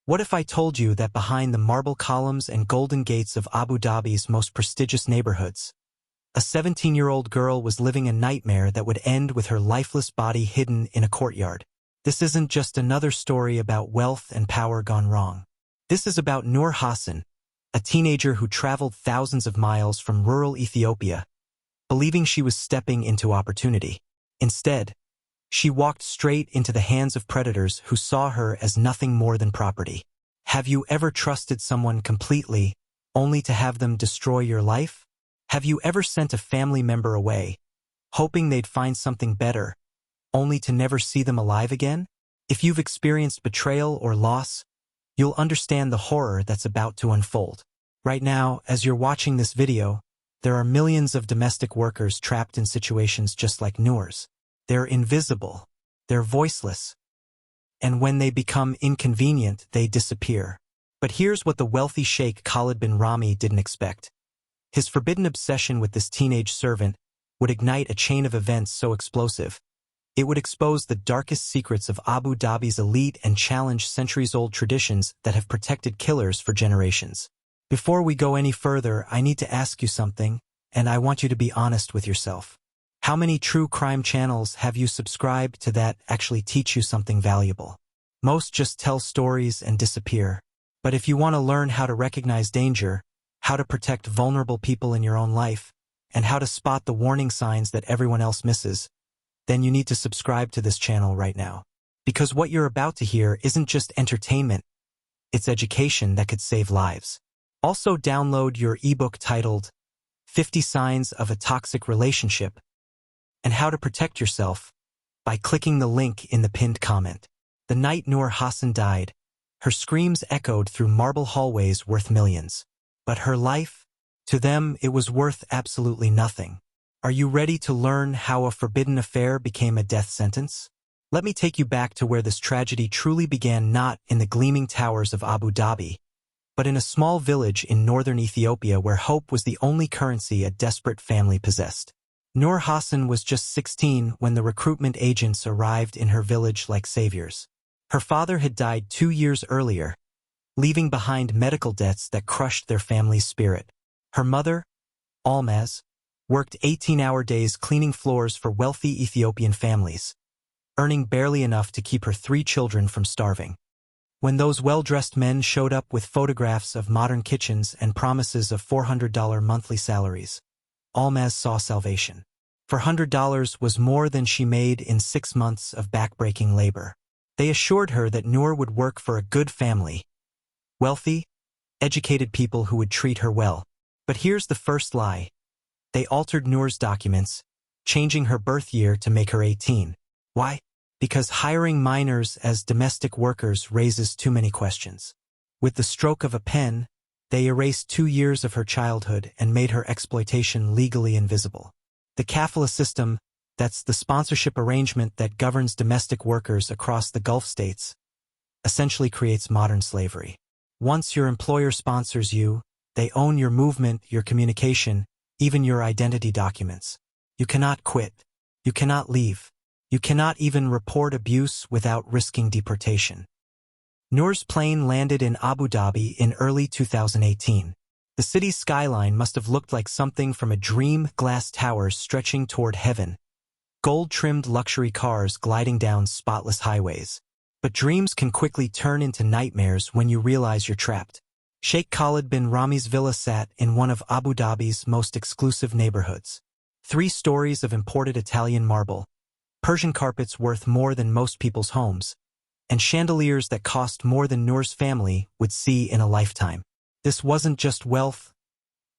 What if I told you that behind the marble columns and golden gates of Abu Dhabi's most prestigious neighborhoods, a 17-year-old girl was living a nightmare that would end with her lifeless body hidden in a courtyard? This isn't just another story about wealth and power gone wrong. This is about Noor Hassan, a teenager who traveled thousands of miles from rural Ethiopia, believing she was stepping into opportunity. Instead, she walked straight into the hands of predators who saw her as nothing more than property. Have you ever trusted someone completely, only to have them destroy your life? Have you ever sent a family member away, hoping they'd find something better, only to never see them alive again? If you've experienced betrayal or loss, you'll understand the horror that's about to unfold. Right now, as you're watching this video, there are millions of domestic workers trapped in situations just like Noor's. They're invisible, they're voiceless, and when they become inconvenient, they disappear. But here's what the wealthy Sheikh Khalid bin Rami didn't expect. His forbidden obsession with this teenage servant would ignite a chain of events so explosive, it would expose the darkest secrets of Abu Dhabi's elite and challenge centuries-old traditions that have protected killers for generations. Before we go any further, I need to ask you something, and I want you to be honest with yourself. How many true crime channels have you subscribed to that actually teach you something valuable? Most just tell stories and disappear. But if you want to learn how to recognize danger, how to protect vulnerable people in your own life, and how to spot the warning signs that everyone else misses, then you need to subscribe to this channel right now. Because what you're about to hear isn't just entertainment, it's education that could save lives. Also download your ebook titled 50 Signs of a Toxic Relationship and How to Protect Yourself by clicking the link in the pinned comment. The night Noor Hassan died, her screams echoed through marble hallways worth millions. But her life? To them, it was worth absolutely nothing. Are you ready to learn how a forbidden affair became a death sentence? Let me take you back to where this tragedy truly began, not in the gleaming towers of Abu Dhabi, but in a small village in northern Ethiopia where hope was the only currency a desperate family possessed. Noor Hassan was just 16 when the recruitment agents arrived in her village like saviors. Her father had died 2 years earlier, leaving behind medical debts that crushed their family's spirit. Her mother, Almaz, worked 18-hour days cleaning floors for wealthy Ethiopian families, earning barely enough to keep her 3 children from starving. When those well-dressed men showed up with photographs of modern kitchens and promises of $400 monthly salaries, Almaz saw salvation. $400 was more than she made in 6 months of backbreaking labor. They assured her that Noor would work for a good family, wealthy, educated people who would treat her well. But here's the first lie. They altered Noor's documents, changing her birth year to make her 18. Why? Because hiring minors as domestic workers raises too many questions. With the stroke of a pen, they erased 2 years of her childhood and made her exploitation legally invisible. The kafala system, that's the sponsorship arrangement that governs domestic workers across the Gulf states, essentially creates modern slavery. Once your employer sponsors you, they own your movement, your communication, even your identity documents. You cannot quit. You cannot leave. You cannot even report abuse without risking deportation. Noor's plane landed in Abu Dhabi in early 2018. The city's skyline must have looked like something from a dream, glass towers stretching toward heaven, gold-trimmed luxury cars gliding down spotless highways. But dreams can quickly turn into nightmares when you realize you're trapped. Sheikh Khalid bin Rami's villa sat in one of Abu Dhabi's most exclusive neighborhoods. 3 stories of imported Italian marble, Persian carpets worth more than most people's homes, and chandeliers that cost more than Noor's family would see in a lifetime. This wasn't just wealth.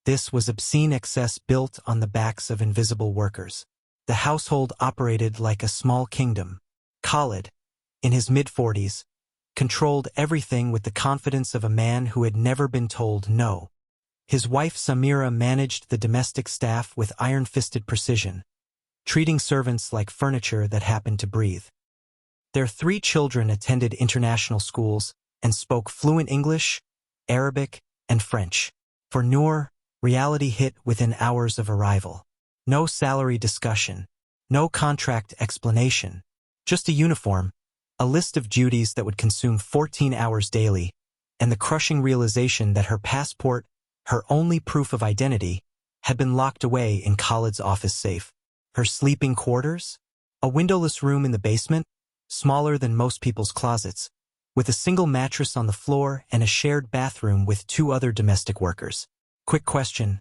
This was obscene excess built on the backs of invisible workers. The household operated like a small kingdom. Khalid, in his mid-40s, controlled everything with the confidence of a man who had never been told no. His wife Samira managed the domestic staff with iron-fisted precision, treating servants like furniture that happened to breathe. Their 3 children attended international schools and spoke fluent English, Arabic, and French. For Noor, reality hit within hours of arrival. No salary discussion, no contract explanation, just a uniform, a list of duties that would consume 14 hours daily, and the crushing realization that her passport, her only proof of identity, had been locked away in Khalid's office safe. Her sleeping quarters? A windowless room in the basement, smaller than most people's closets, with a single mattress on the floor and a shared bathroom with 2 other domestic workers. Quick question.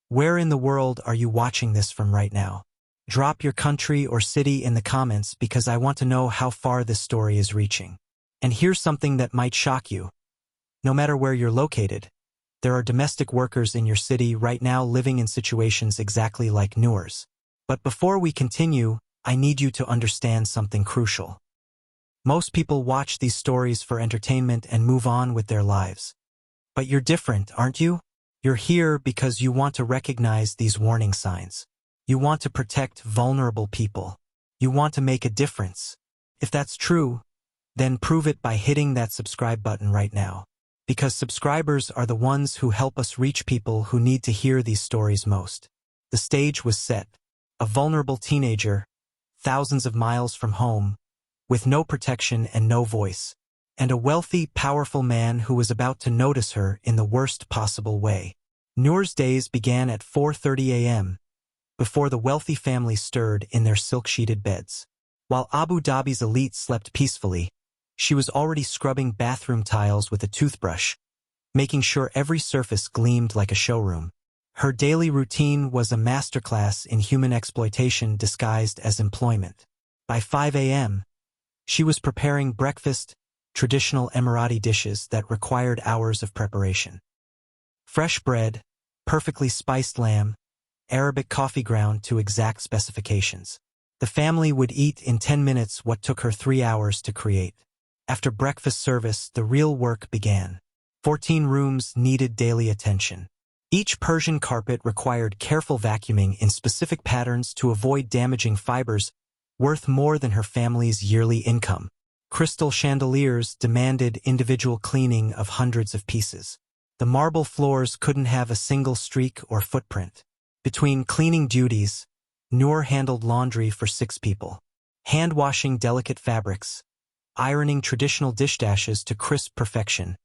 Where in the world are you watching this from right now? Drop your country or city in the comments because I want to know how far this story is reaching. And here's something that might shock you. No matter where you're located, there are domestic workers in your city right now living in situations exactly like Noor's. But before we continue, I need you to understand something crucial. Most people watch these stories for entertainment and move on with their lives. But you're different, aren't you? You're here because you want to recognize these warning signs. You want to protect vulnerable people. You want to make a difference. If that's true, then prove it by hitting that subscribe button right now. Because subscribers are the ones who help us reach people who need to hear these stories most. The stage was set. A vulnerable teenager, thousands of miles from home, with no protection and no voice, and a wealthy, powerful man who was about to notice her in the worst possible way. Noor's days began at 4:30 a.m., before the wealthy family stirred in their silk-sheeted beds. While Abu Dhabi's elite slept peacefully, she was already scrubbing bathroom tiles with a toothbrush, making sure every surface gleamed like a showroom. Her daily routine was a masterclass in human exploitation disguised as employment. By 5 a.m., she was preparing breakfast, traditional Emirati dishes that required hours of preparation. Fresh bread, perfectly spiced lamb, Arabic coffee ground to exact specifications. The family would eat in 10 minutes what took her 3 hours to create. After breakfast service, the real work began. 14 rooms needed daily attention. Each Persian carpet required careful vacuuming in specific patterns to avoid damaging fibers worth more than her family's yearly income. Crystal chandeliers demanded individual cleaning of hundreds of pieces. The marble floors couldn't have a single streak or footprint. Between cleaning duties, Noor handled laundry for 6 people, hand-washing delicate fabrics, ironing traditional dish dashes to crisp perfection,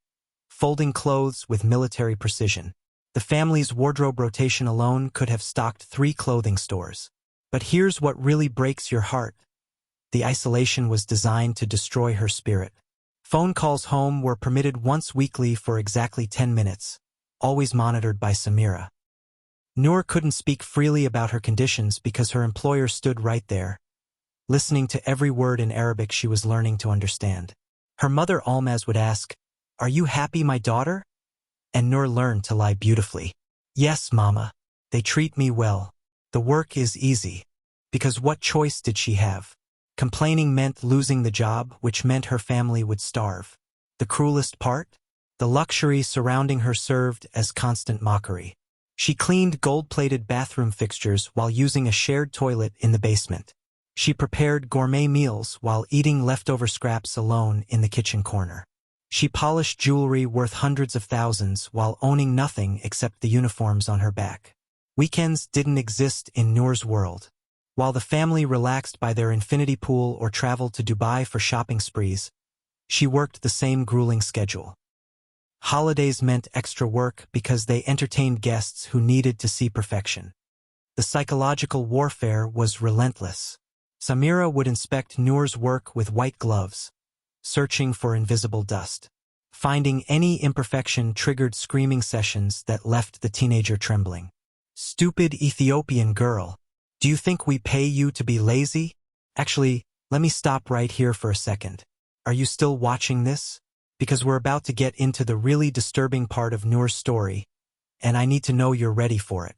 folding clothes with military precision. The family's wardrobe rotation alone could have stocked 3 clothing stores. But here's what really breaks your heart. The isolation was designed to destroy her spirit. Phone calls home were permitted once weekly for exactly 10 minutes, always monitored by Samira. Noor couldn't speak freely about her conditions because her employer stood right there, listening to every word in Arabic she was learning to understand. Her mother Almaz would ask, "Are you happy, my daughter?" And Noor learned to lie beautifully. "Yes, Mama. They treat me well. The work is easy." Because what choice did she have? Complaining meant losing the job, which meant her family would starve. The cruelest part? The luxury surrounding her served as constant mockery. She cleaned gold-plated bathroom fixtures while using a shared toilet in the basement. She prepared gourmet meals while eating leftover scraps alone in the kitchen corner. She polished jewelry worth hundreds of thousands while owning nothing except the uniforms on her back. Weekends didn't exist in Noor's world. While the family relaxed by their infinity pool or traveled to Dubai for shopping sprees, she worked the same grueling schedule. Holidays meant extra work because they entertained guests who needed to see perfection. The psychological warfare was relentless. Samira would inspect Noor's work with white gloves, searching for invisible dust. Finding any imperfection triggered screaming sessions that left the teenager trembling. "Stupid Ethiopian girl. Do you think we pay you to be lazy?" Actually, let me stop right here for a second. Are you still watching this? Because we're about to get into the really disturbing part of Noor's story, and I need to know you're ready for it.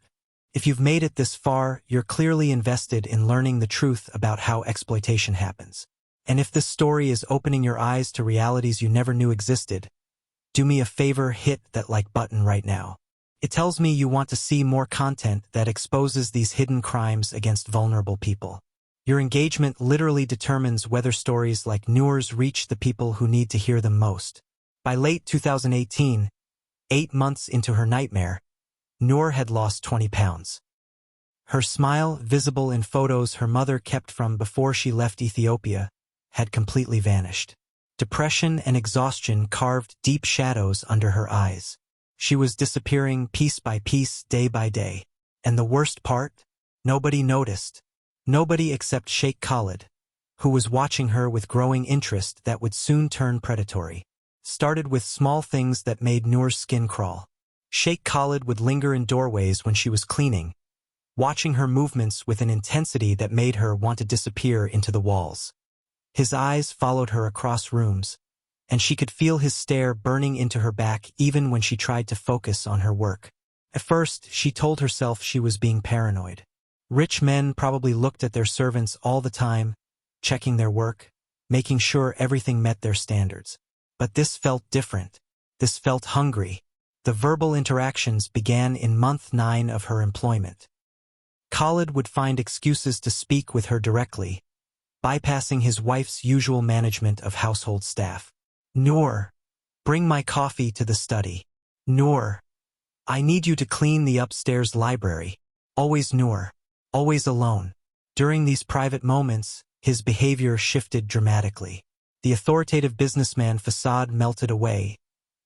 If you've made it this far, you're clearly invested in learning the truth about how exploitation happens. And if this story is opening your eyes to realities you never knew existed, do me a favor, hit that like button right now. It tells me you want to see more content that exposes these hidden crimes against vulnerable people. Your engagement literally determines whether stories like Noor's reach the people who need to hear them most. By late 2018, 8 months into her nightmare, Noor had lost 20 pounds. Her smile, visible in photos her mother kept from before she left Ethiopia, had completely vanished. Depression and exhaustion carved deep shadows under her eyes. She was disappearing piece by piece, day by day. And the worst part? Nobody noticed. Nobody except Sheikh Khalid, who was watching her with growing interest that would soon turn predatory. Started with small things that made Noor's skin crawl. Sheikh Khalid would linger in doorways when she was cleaning, watching her movements with an intensity that made her want to disappear into the walls. His eyes followed her across rooms, and she could feel his stare burning into her back even when she tried to focus on her work. At first, she told herself she was being paranoid. Rich men probably looked at their servants all the time, checking their work, making sure everything met their standards. But this felt different. This felt hungry. The verbal interactions began in month 9 of her employment. Khalid would find excuses to speak with her directly, bypassing his wife's usual management of household staff. Noor, bring my coffee to the study. Noor, I need you to clean the upstairs library. Always Noor. Always alone. During these private moments, his behavior shifted dramatically. The authoritative businessman facade melted away,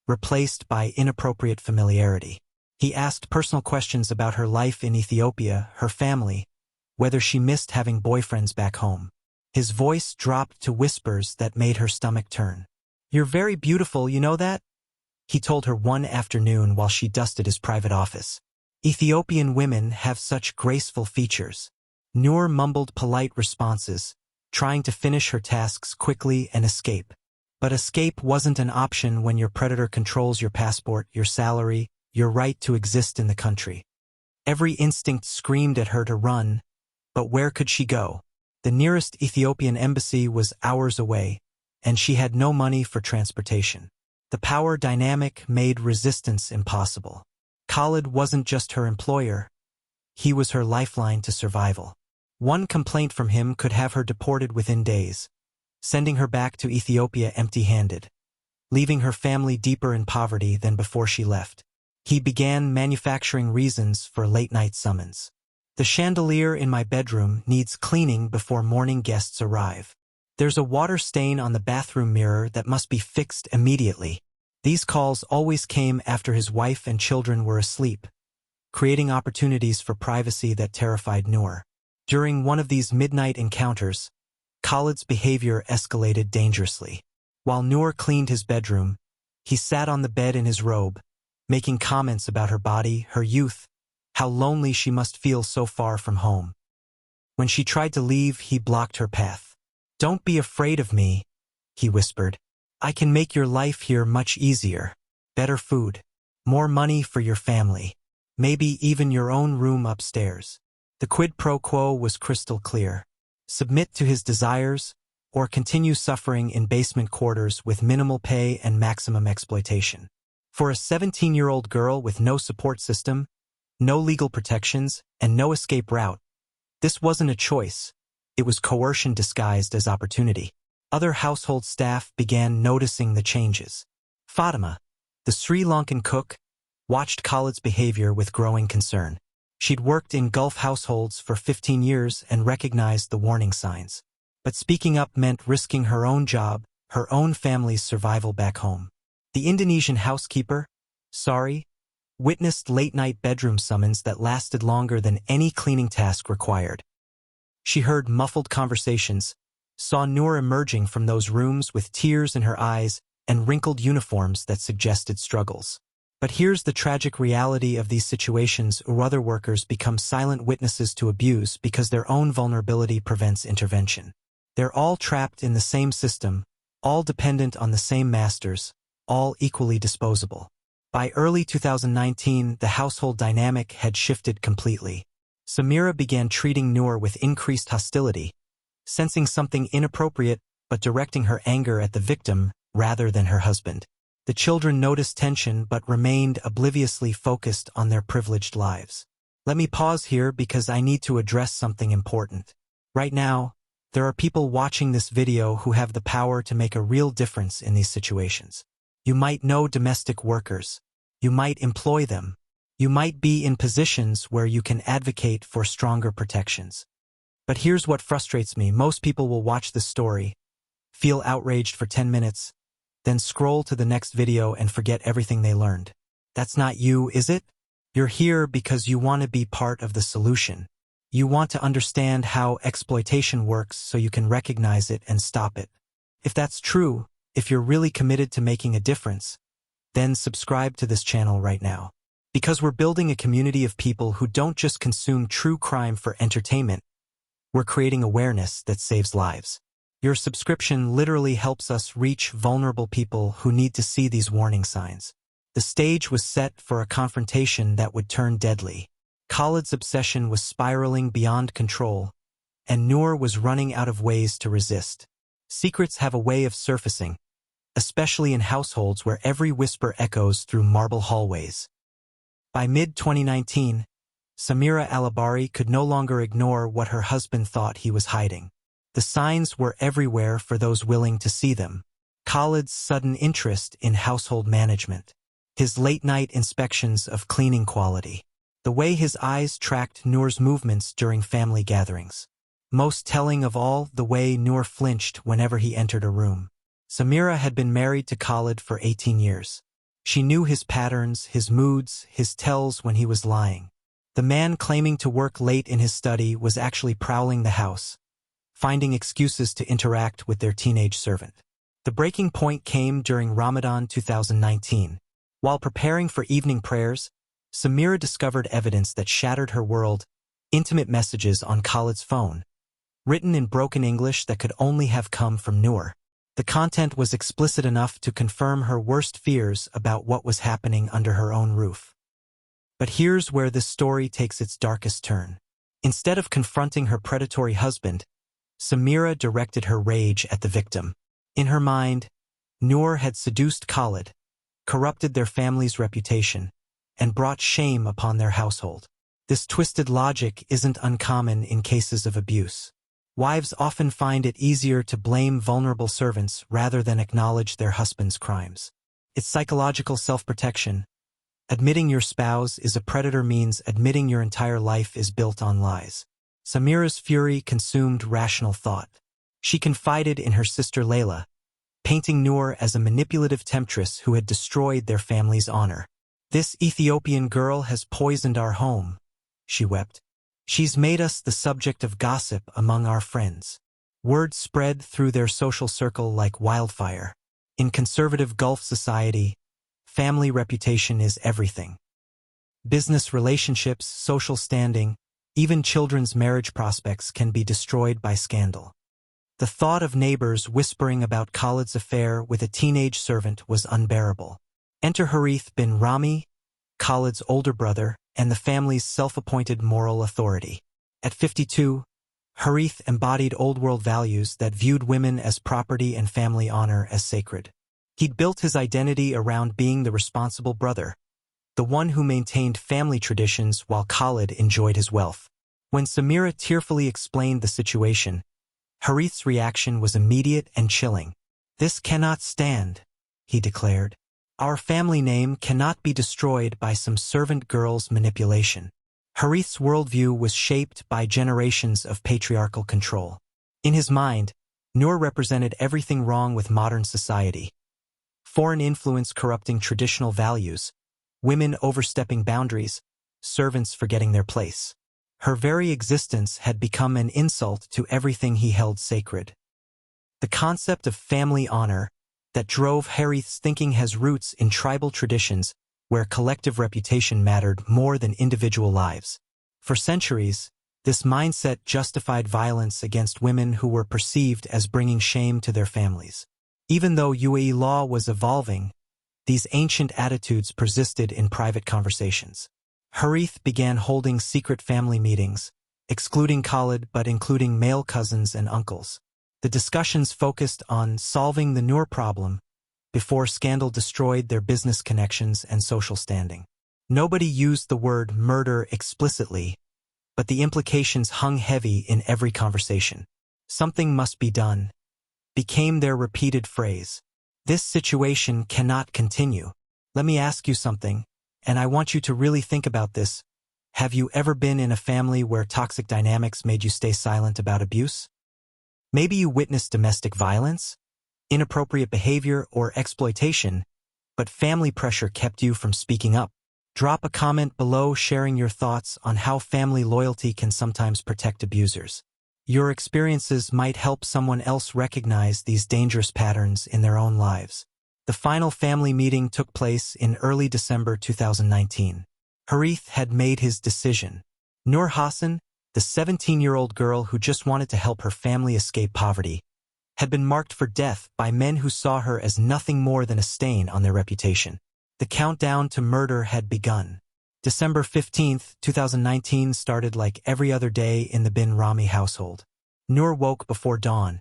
replaced by inappropriate familiarity. He asked personal questions about her life in Ethiopia, her family, whether she missed having boyfriends back home. His voice dropped to whispers that made her stomach turn. "You're very beautiful, you know that?" he told her one afternoon while she dusted his private office. "Ethiopian women have such graceful features." Noor mumbled polite responses, trying to finish her tasks quickly and escape. But escape wasn't an option when your predator controls your passport, your salary, your right to exist in the country. Every instinct screamed at her to run, but where could she go? The nearest Ethiopian embassy was hours away, and she had no money for transportation. The power dynamic made resistance impossible. Khalid wasn't just her employer, he was her lifeline to survival. One complaint from him could have her deported within days, sending her back to Ethiopia empty-handed, leaving her family deeper in poverty than before she left. He began manufacturing reasons for late-night summons. "The chandelier in my bedroom needs cleaning before morning guests arrive. There's a water stain on the bathroom mirror that must be fixed immediately." These calls always came after his wife and children were asleep, creating opportunities for privacy that terrified Noor. During one of these midnight encounters, Khalid's behavior escalated dangerously. While Noor cleaned his bedroom, he sat on the bed in his robe, making comments about her body, her youth, how lonely she must feel so far from home. When she tried to leave, he blocked her path. "Don't be afraid of me," he whispered. "I can make your life here much easier. Better food, more money for your family, maybe even your own room upstairs." The quid pro quo was crystal clear. Submit to his desires, or continue suffering in basement quarters with minimal pay and maximum exploitation. For a 17-year-old girl with no support system, no legal protections, and no escape route, this wasn't a choice. It was coercion disguised as opportunity. Other household staff began noticing the changes. Fatima, the Sri Lankan cook, watched Khalid's behavior with growing concern. She'd worked in Gulf households for 15 years and recognized the warning signs. But speaking up meant risking her own job, her own family's survival back home. The Indonesian housekeeper, Sari, witnessed late-night bedroom summons that lasted longer than any cleaning task required. She heard muffled conversations, saw Noor emerging from those rooms with tears in her eyes and wrinkled uniforms that suggested struggles. But here's the tragic reality of these situations: other workers become silent witnesses to abuse because their own vulnerability prevents intervention. They're all trapped in the same system, all dependent on the same masters, all equally disposable. By early 2019, the household dynamic had shifted completely. Samira began treating Noor with increased hostility, sensing something inappropriate but directing her anger at the victim rather than her husband. The children noticed tension but remained obliviously focused on their privileged lives. Let me pause here because I need to address something important. Right now, there are people watching this video who have the power to make a real difference in these situations. You might know domestic workers. You might employ them. You might be in positions where you can advocate for stronger protections. But here's what frustrates me: most people will watch this story, feel outraged for 10 minutes, then scroll to the next video and forget everything they learned. That's not you, is it? You're here because you want to be part of the solution. You want to understand how exploitation works so you can recognize it and stop it. If that's true, if you're really committed to making a difference, then subscribe to this channel right now. Because we're building a community of people who don't just consume true crime for entertainment, we're creating awareness that saves lives. Your subscription literally helps us reach vulnerable people who need to see these warning signs. The stage was set for a confrontation that would turn deadly. Khalid's obsession was spiraling beyond control, and Noor was running out of ways to resist. Secrets have a way of surfacing, especially in households where every whisper echoes through marble hallways. By mid-2019, Samira Alabari could no longer ignore what her husband thought he was hiding. The signs were everywhere for those willing to see them. Khalid's sudden interest in household management. His late-night inspections of cleaning quality. The way his eyes tracked Noor's movements during family gatherings. Most telling of all, the way Noor flinched whenever he entered a room. Samira had been married to Khalid for 18 years. She knew his patterns, his moods, his tells when he was lying. The man claiming to work late in his study was actually prowling the house, finding excuses to interact with their teenage servant. The breaking point came during Ramadan 2019. While preparing for evening prayers, Samira discovered evidence that shattered her world, intimate messages on Khalid's phone, written in broken English that could only have come from Noor. The content was explicit enough to confirm her worst fears about what was happening under her own roof. But here's where this story takes its darkest turn. Instead of confronting her predatory husband, Samira directed her rage at the victim. In her mind, Noor had seduced Khalid, corrupted their family's reputation, and brought shame upon their household. This twisted logic isn't uncommon in cases of abuse. Wives often find it easier to blame vulnerable servants rather than acknowledge their husband's crimes. It's psychological self-protection. Admitting your spouse is a predator means admitting your entire life is built on lies. Samira's fury consumed rational thought. She confided in her sister Layla, painting Noor as a manipulative temptress who had destroyed their family's honor. "This Ethiopian girl has poisoned our home," she wept. "She's made us the subject of gossip among our friends." Word spread through their social circle like wildfire. In conservative Gulf society, family reputation is everything. Business relationships, social standing, even children's marriage prospects can be destroyed by scandal. The thought of neighbors whispering about Khalid's affair with a teenage servant was unbearable. Enter Harith bin Rami, Khalid's older brother, and the family's self-appointed moral authority. At 52, Harith embodied old-world values that viewed women as property and family honor as sacred. He'd built his identity around being the responsible brother, the one who maintained family traditions while Khalid enjoyed his wealth. When Samira tearfully explained the situation, Harith's reaction was immediate and chilling. "This cannot stand," he declared. "Our family name cannot be destroyed by some servant girl's manipulation." Harith's worldview was shaped by generations of patriarchal control. In his mind, Noor represented everything wrong with modern society. Foreign influence corrupting traditional values, women overstepping boundaries, servants forgetting their place. Her very existence had become an insult to everything he held sacred. The concept of family honor that drove Harith's thinking has roots in tribal traditions where collective reputation mattered more than individual lives. For centuries, this mindset justified violence against women who were perceived as bringing shame to their families. Even though UAE law was evolving, these ancient attitudes persisted in private conversations. Harith began holding secret family meetings, excluding Khalid but including male cousins and uncles. The discussions focused on solving the Noor problem before scandal destroyed their business connections and social standing. Nobody used the word murder explicitly, but the implications hung heavy in every conversation. "Something must be done," became their repeated phrase. "This situation cannot continue. Let me ask you something, and I want you to really think about this. Have you ever been in a family where toxic dynamics made you stay silent about abuse? Maybe you witnessed domestic violence, inappropriate behavior, or exploitation, but family pressure kept you from speaking up. Drop a comment below sharing your thoughts on how family loyalty can sometimes protect abusers. Your experiences might help someone else recognize these dangerous patterns in their own lives. The final family meeting took place in early December 2019. Harith had made his decision. Noor Hassan, the 17-year-old girl who just wanted to help her family escape poverty, had been marked for death by men who saw her as nothing more than a stain on their reputation. The countdown to murder had begun. December 15, 2019 started like every other day in the bin Rami household. Noor woke before dawn,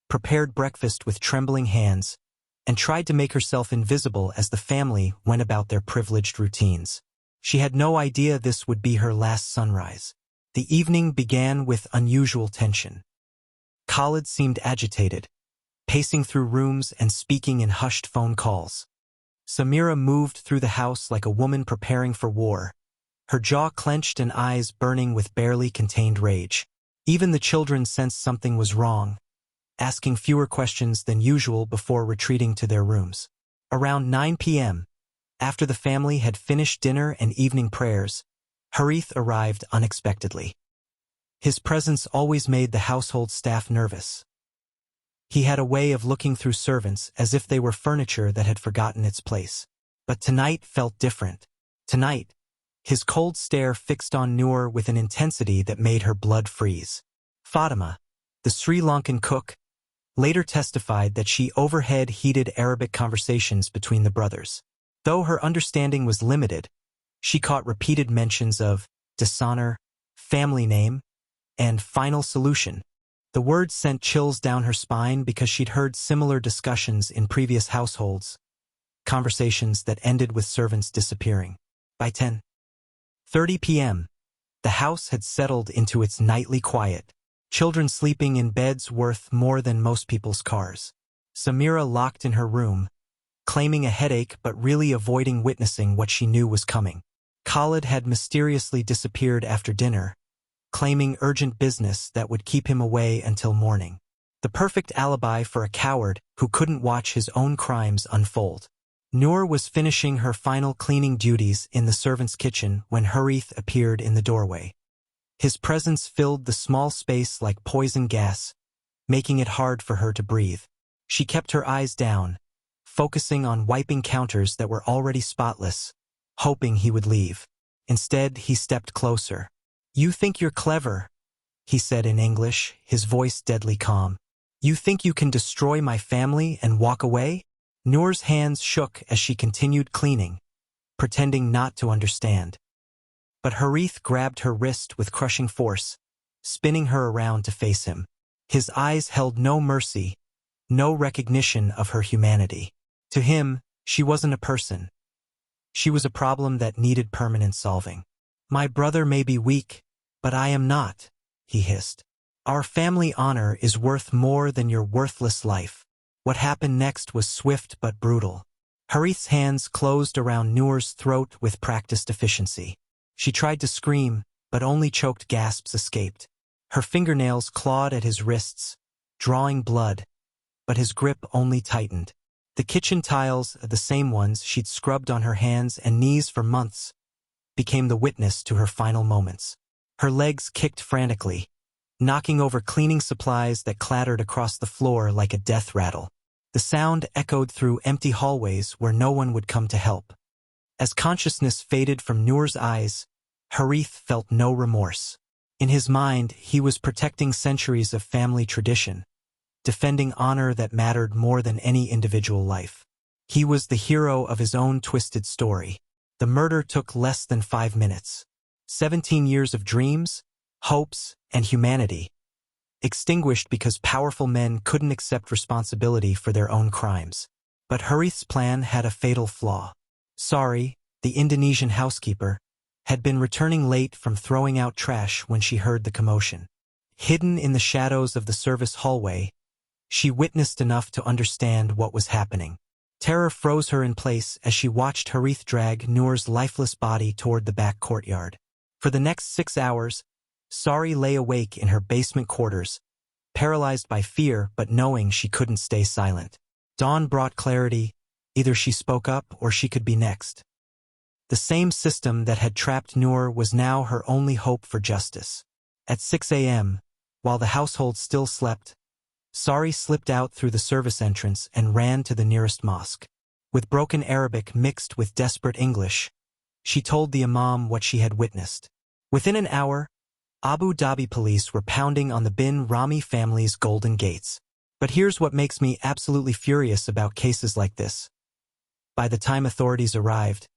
prepared breakfast with trembling hands, and tried to make herself invisible as the family went about their privileged routines. She had no idea this would be her last sunrise. The evening began with unusual tension. Khalid seemed agitated, pacing through rooms and speaking in hushed phone calls. Samira moved through the house like a woman preparing for war, her jaw clenched and eyes burning with barely contained rage. Even the children sensed something was wrong, asking fewer questions than usual before retreating to their rooms. Around 9 p.m., after the family had finished dinner and evening prayers, Harith arrived unexpectedly. His presence always made the household staff nervous. He had a way of looking through servants as if they were furniture that had forgotten its place. But tonight felt different. Tonight, his cold stare fixed on Noor with an intensity that made her blood freeze. Fatima, the Sri Lankan cook, later testified that she overheard heated Arabic conversations between the brothers. Though her understanding was limited, she caught repeated mentions of dishonor, family name, and final solution. The words sent chills down her spine because she'd heard similar discussions in previous households, conversations that ended with servants disappearing. By 10:30 p.m., the house had settled into its nightly quiet, children sleeping in beds worth more than most people's cars. Samira locked in her room, claiming a headache but really avoiding witnessing what she knew was coming. Khalid had mysteriously disappeared after dinner, claiming urgent business that would keep him away until morning. The perfect alibi for a coward who couldn't watch his own crimes unfold. Noor was finishing her final cleaning duties in the servants' kitchen when Harith appeared in the doorway. His presence filled the small space like poison gas, making it hard for her to breathe. She kept her eyes down, focusing on wiping counters that were already spotless, hoping he would leave. Instead, he stepped closer. "You think you're clever," he said in English, his voice deadly calm. "You think you can destroy my family and walk away?" Noor's hands shook as she continued cleaning, pretending not to understand. But Harith grabbed her wrist with crushing force, spinning her around to face him. His eyes held no mercy, no recognition of her humanity. To him, she wasn't a person. She was a problem that needed permanent solving. "My brother may be weak, but I am not," he hissed. "Our family honor is worth more than your worthless life." What happened next was swift but brutal. Harith's hands closed around Noor's throat with practiced efficiency. She tried to scream, but only choked gasps escaped. Her fingernails clawed at his wrists, drawing blood, but his grip only tightened. The kitchen tiles, the same ones she'd scrubbed on her hands and knees for months, became the witness to her final moments. Her legs kicked frantically, knocking over cleaning supplies that clattered across the floor like a death rattle. The sound echoed through empty hallways where no one would come to help. As consciousness faded from Noor's eyes, Harith felt no remorse. In his mind, he was protecting centuries of family tradition, defending honor that mattered more than any individual life. He was the hero of his own twisted story. The murder took less than 5 minutes. 17 years of dreams, hopes, and humanity, extinguished because powerful men couldn't accept responsibility for their own crimes. But Harith's plan had a fatal flaw. Sari, the Indonesian housekeeper, had been returning late from throwing out trash when she heard the commotion. Hidden in the shadows of the service hallway, she witnessed enough to understand what was happening. Terror froze her in place as she watched Harith drag Noor's lifeless body toward the back courtyard. For the next 6 hours, Sari lay awake in her basement quarters, paralyzed by fear but knowing she couldn't stay silent. Dawn brought clarity. Either she spoke up or she could be next. The same system that had trapped Noor was now her only hope for justice. At 6 a.m., while the household still slept, Sari slipped out through the service entrance and ran to the nearest mosque. With broken Arabic mixed with desperate English, she told the imam what she had witnessed. Within an hour, Abu Dhabi police were pounding on the bin Rami family's golden gates. But here's what makes me absolutely furious about cases like this. By the time authorities arrived,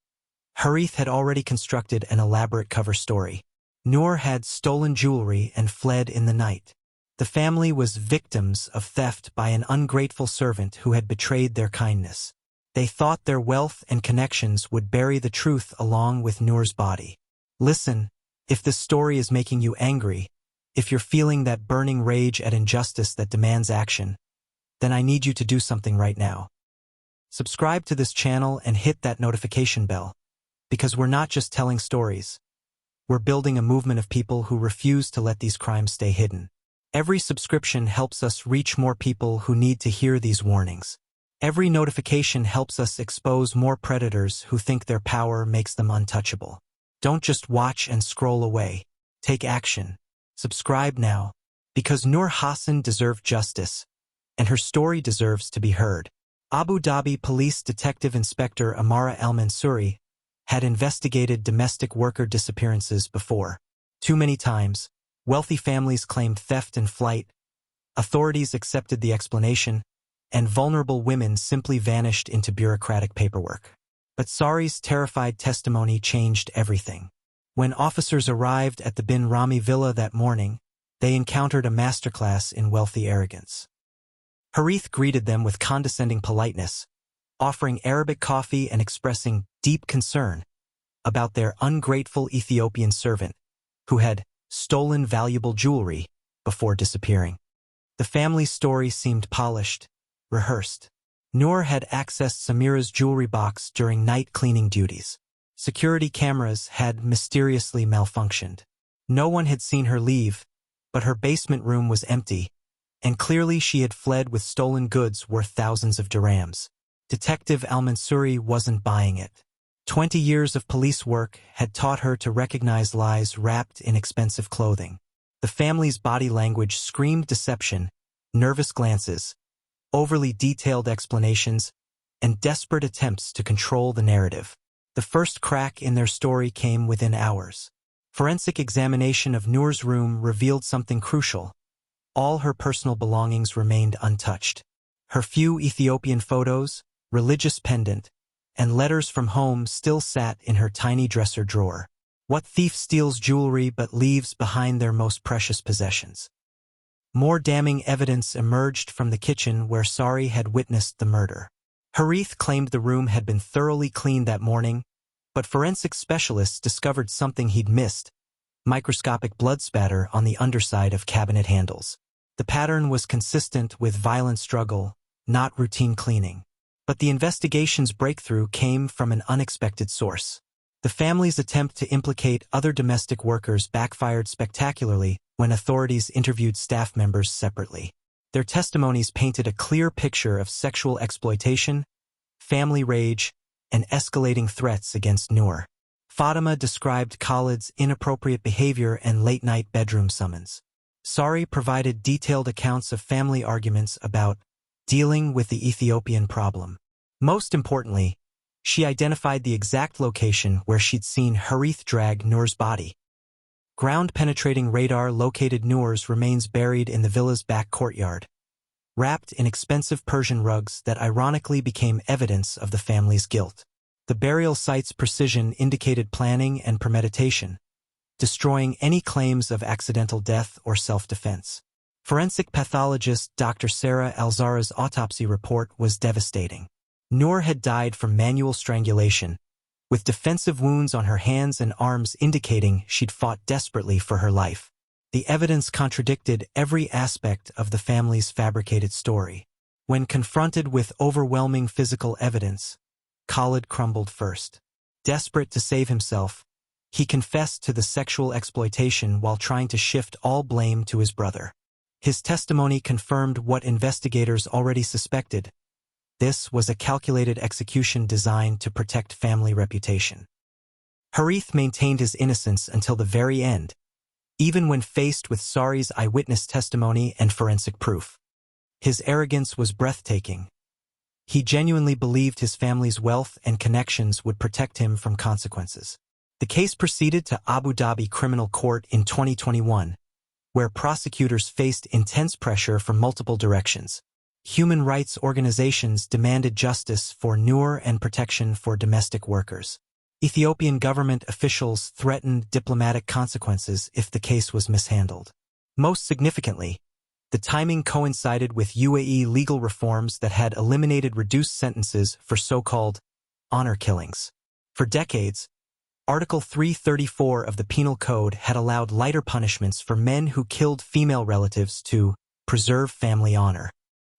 Harith had already constructed an elaborate cover story. Noor had stolen jewelry and fled in the night. The family was victims of theft by an ungrateful servant who had betrayed their kindness. They thought their wealth and connections would bury the truth along with Noor's body. Listen, if this story is making you angry, if you're feeling that burning rage at injustice that demands action, then I need you to do something right now. Subscribe to this channel and hit that notification bell, because we're not just telling stories. We're building a movement of people who refuse to let these crimes stay hidden. Every subscription helps us reach more people who need to hear these warnings. Every notification helps us expose more predators who think their power makes them untouchable. Don't just watch and scroll away. Take action. Subscribe now, because Noor Hassan deserved justice, and her story deserves to be heard. Abu Dhabi Police Detective Inspector Amara Al-Mansouri had investigated domestic worker disappearances before. Too many times, wealthy families claimed theft and flight, authorities accepted the explanation, and vulnerable women simply vanished into bureaucratic paperwork. But Sari's terrified testimony changed everything. When officers arrived at the Bin Rami villa that morning, they encountered a masterclass in wealthy arrogance. Harith greeted them with condescending politeness, offering Arabic coffee and expressing deep concern about their ungrateful Ethiopian servant, who had stolen valuable jewelry before disappearing. The family's story seemed polished, rehearsed. Noor had accessed Samira's jewelry box during night cleaning duties. Security cameras had mysteriously malfunctioned. No one had seen her leave, but her basement room was empty, and clearly she had fled with stolen goods worth thousands of dirhams. Detective Al-Mansouri wasn't buying it. 20 years of police work had taught her to recognize lies wrapped in expensive clothing. The family's body language screamed deception, nervous glances, overly detailed explanations, and desperate attempts to control the narrative. The first crack in their story came within hours. Forensic examination of Noor's room revealed something crucial. All her personal belongings remained untouched. Her few Ethiopian photos, religious pendant, and letters from home still sat in her tiny dresser drawer. What thief steals jewelry but leaves behind their most precious possessions? More damning evidence emerged from the kitchen where Sari had witnessed the murder. Harith claimed the room had been thoroughly cleaned that morning, but forensic specialists discovered something he'd missed: microscopic blood spatter on the underside of cabinet handles. The pattern was consistent with violent struggle, not routine cleaning. But the investigation's breakthrough came from an unexpected source. The family's attempt to implicate other domestic workers backfired spectacularly when authorities interviewed staff members separately. Their testimonies painted a clear picture of sexual exploitation, family rage, and escalating threats against Noor. Fatima described Khalid's inappropriate behavior and late-night bedroom summons. Sari provided detailed accounts of family arguments about dealing with the Ethiopian problem. Most importantly, she identified the exact location where she'd seen Harith drag Noor's body. Ground-penetrating radar located Noor's remains buried in the villa's back courtyard, wrapped in expensive Persian rugs that ironically became evidence of the family's guilt. The burial site's precision indicated planning and premeditation, destroying any claims of accidental death or self-defense. Forensic pathologist Dr. Sarah Alzara's autopsy report was devastating. Noor had died from manual strangulation, with defensive wounds on her hands and arms indicating she'd fought desperately for her life. The evidence contradicted every aspect of the family's fabricated story. When confronted with overwhelming physical evidence, Khalid crumbled first. Desperate to save himself, he confessed to the sexual exploitation while trying to shift all blame to his brother. His testimony confirmed what investigators already suspected: This was a calculated execution designed to protect family reputation. Harith maintained his innocence until the very end, even when faced with Sari's eyewitness testimony and forensic proof. His arrogance was breathtaking. He genuinely believed his family's wealth and connections would protect him from consequences. The case proceeded to Abu Dhabi Criminal Court in 2021, where prosecutors faced intense pressure from multiple directions. Human rights organizations demanded justice for Noor and protection for domestic workers. Ethiopian government officials threatened diplomatic consequences if the case was mishandled. Most significantly, the timing coincided with UAE legal reforms that had eliminated reduced sentences for so-called honor killings. For decades, Article 334 of the Penal Code had allowed lighter punishments for men who killed female relatives to preserve family honor.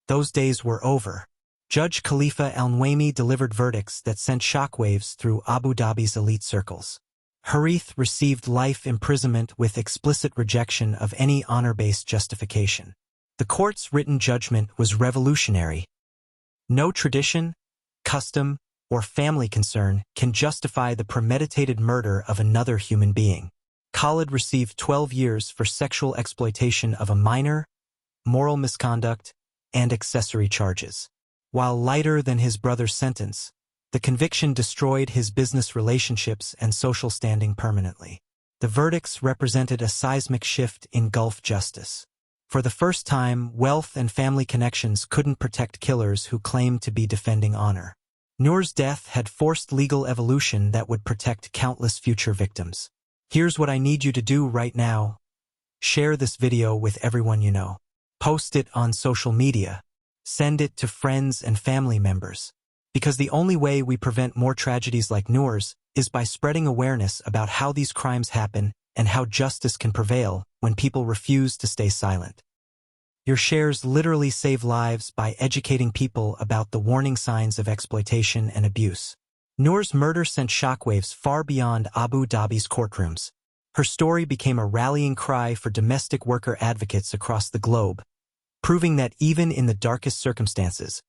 Those days were over. Judge Khalifa Al-Nuaimi delivered verdicts that sent shockwaves through Abu Dhabi's elite circles. Harith received life imprisonment with explicit rejection of any honor-based justification. The court's written judgment was revolutionary. No tradition, custom, or family concern can justify the premeditated murder of another human being. Khalid received 12 years for sexual exploitation of a minor, moral misconduct, and accessory charges. While lighter than his brother's sentence, the conviction destroyed his business relationships and social standing permanently. The verdicts represented a seismic shift in Gulf justice. For the first time, wealth and family connections couldn't protect killers who claimed to be defending honor. Noor's death had forced legal evolution that would protect countless future victims. Here's what I need you to do right now. Share this video with everyone you know. Post it on social media. Send it to friends and family members. Because the only way we prevent more tragedies like Noor's is by spreading awareness about how these crimes happen and how justice can prevail when people refuse to stay silent. Your shares literally save lives by educating people about the warning signs of exploitation and abuse. Noor's murder sent shockwaves far beyond Abu Dhabi's courtrooms. Her story became a rallying cry for domestic worker advocates across the globe, proving that even in the darkest circumstances,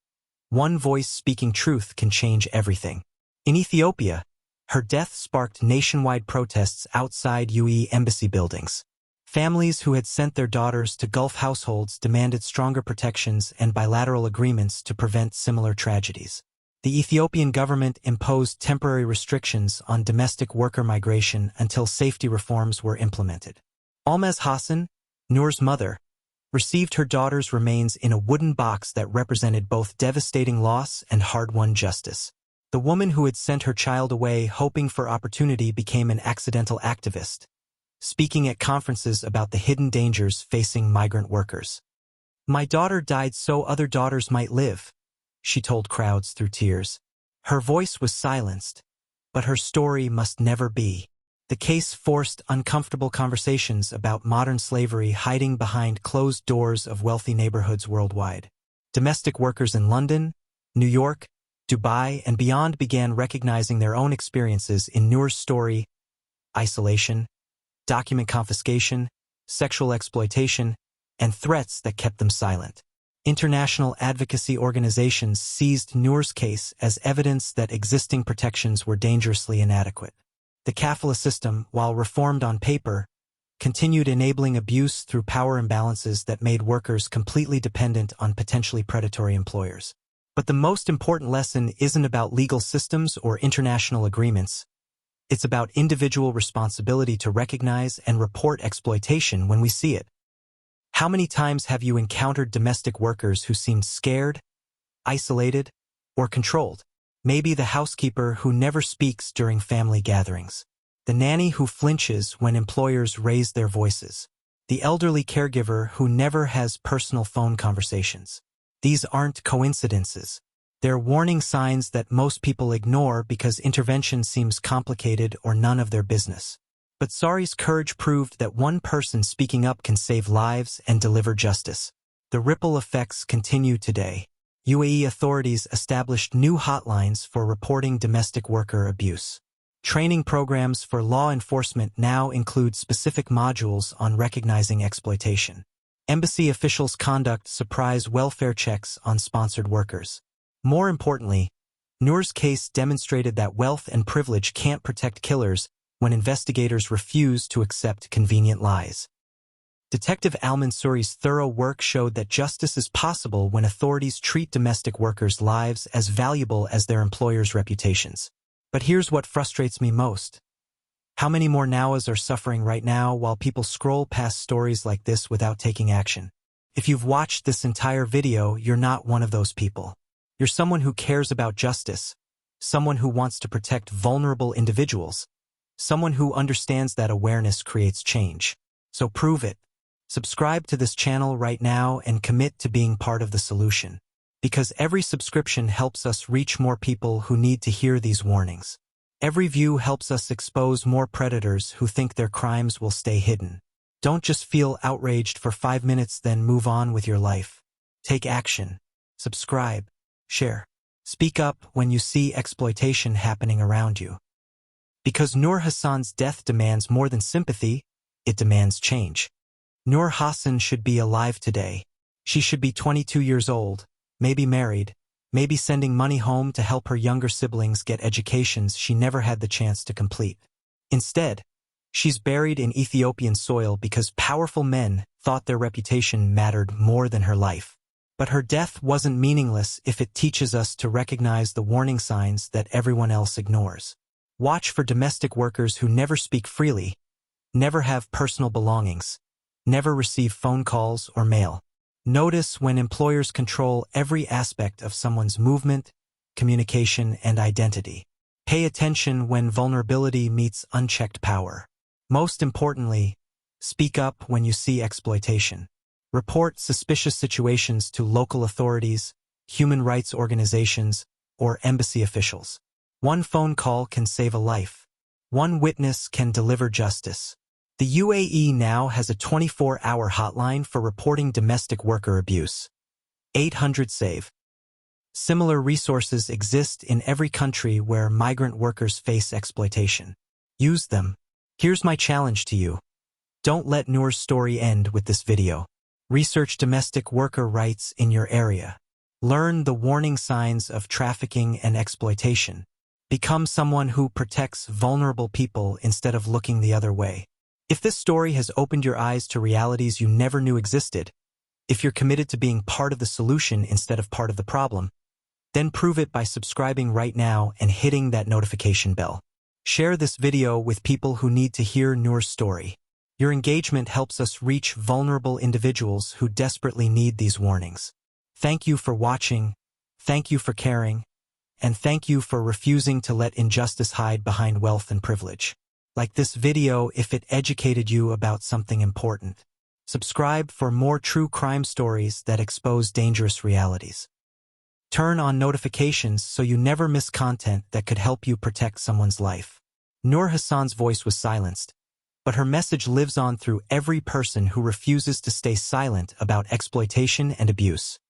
one voice speaking truth can change everything. In Ethiopia, her death sparked nationwide protests outside UAE embassy buildings. Families who had sent their daughters to Gulf households demanded stronger protections and bilateral agreements to prevent similar tragedies. The Ethiopian government imposed temporary restrictions on domestic worker migration until safety reforms were implemented. Almaz Hassan, Noor's mother, received her daughter's remains in a wooden box that represented both devastating loss and hard-won justice. The woman who had sent her child away hoping for opportunity became an accidental activist, speaking at conferences about the hidden dangers facing migrant workers. "My daughter died so other daughters might live," she told crowds through tears. Her voice was silenced, but her story must never be. The case forced uncomfortable conversations about modern slavery hiding behind closed doors of wealthy neighborhoods worldwide. Domestic workers in London, New York, Dubai, and beyond began recognizing their own experiences in Noor's story: isolation, document confiscation, sexual exploitation, and threats that kept them silent. International advocacy organizations seized Noor's case as evidence that existing protections were dangerously inadequate. The kafala system, while reformed on paper, continued enabling abuse through power imbalances that made workers completely dependent on potentially predatory employers. But the most important lesson isn't about legal systems or international agreements. It's about individual responsibility to recognize and report exploitation when we see it. How many times have you encountered domestic workers who seemed scared, isolated, or controlled? Maybe the housekeeper who never speaks during family gatherings. The nanny who flinches when employers raise their voices. The elderly caregiver who never has personal phone conversations. These aren't coincidences. They're warning signs that most people ignore because intervention seems complicated or none of their business. But Sari's courage proved that one person speaking up can save lives and deliver justice. The ripple effects continue today. UAE authorities established new hotlines for reporting domestic worker abuse. Training programs for law enforcement now include specific modules on recognizing exploitation. Embassy officials conduct surprise welfare checks on sponsored workers. More importantly, Noor's case demonstrated that wealth and privilege can't protect killers when investigators refuse to accept convenient lies. Detective Al-Mansouri's thorough work showed that justice is possible when authorities treat domestic workers' lives as valuable as their employers' reputations. But here's what frustrates me most. How many more Nawas are suffering right now while people scroll past stories like this without taking action? If you've watched this entire video, you're not one of those people. You're someone who cares about justice, someone who wants to protect vulnerable individuals, someone who understands that awareness creates change. So prove it. Subscribe to this channel right now and commit to being part of the solution. Because every subscription helps us reach more people who need to hear these warnings. Every view helps us expose more predators who think their crimes will stay hidden. Don't just feel outraged for 5 minutes then move on with your life. Take action. Subscribe. Share. Speak up when you see exploitation happening around you. Because Noor Hassan's death demands more than sympathy, it demands change. Noor Hassan should be alive today. She should be 22 years old, maybe married, maybe sending money home to help her younger siblings get educations she never had the chance to complete. Instead, she's buried in Ethiopian soil because powerful men thought their reputation mattered more than her life. But her death wasn't meaningless if it teaches us to recognize the warning signs that everyone else ignores. Watch for domestic workers who never speak freely, never have personal belongings, never receive phone calls or mail. Notice when employers control every aspect of someone's movement, communication, and identity. Pay attention when vulnerability meets unchecked power. Most importantly, speak up when you see exploitation. Report suspicious situations to local authorities, human rights organizations, or embassy officials. One phone call can save a life. One witness can deliver justice. The UAE now has a 24-hour hotline for reporting domestic worker abuse. 800-SAVE. Similar resources exist in every country where migrant workers face exploitation. Use them. Here's my challenge to you. Don't let Noor's story end with this video. Research domestic worker rights in your area. Learn the warning signs of trafficking and exploitation. Become someone who protects vulnerable people instead of looking the other way. If this story has opened your eyes to realities you never knew existed, if you're committed to being part of the solution instead of part of the problem, then prove it by subscribing right now and hitting that notification bell. Share this video with people who need to hear Noor's story. Your engagement helps us reach vulnerable individuals who desperately need these warnings. Thank you for watching, thank you for caring, and thank you for refusing to let injustice hide behind wealth and privilege. Like this video if it educated you about something important. Subscribe for more true crime stories that expose dangerous realities. Turn on notifications so you never miss content that could help you protect someone's life. Noor Hassan's voice was silenced, but her message lives on through every person who refuses to stay silent about exploitation and abuse.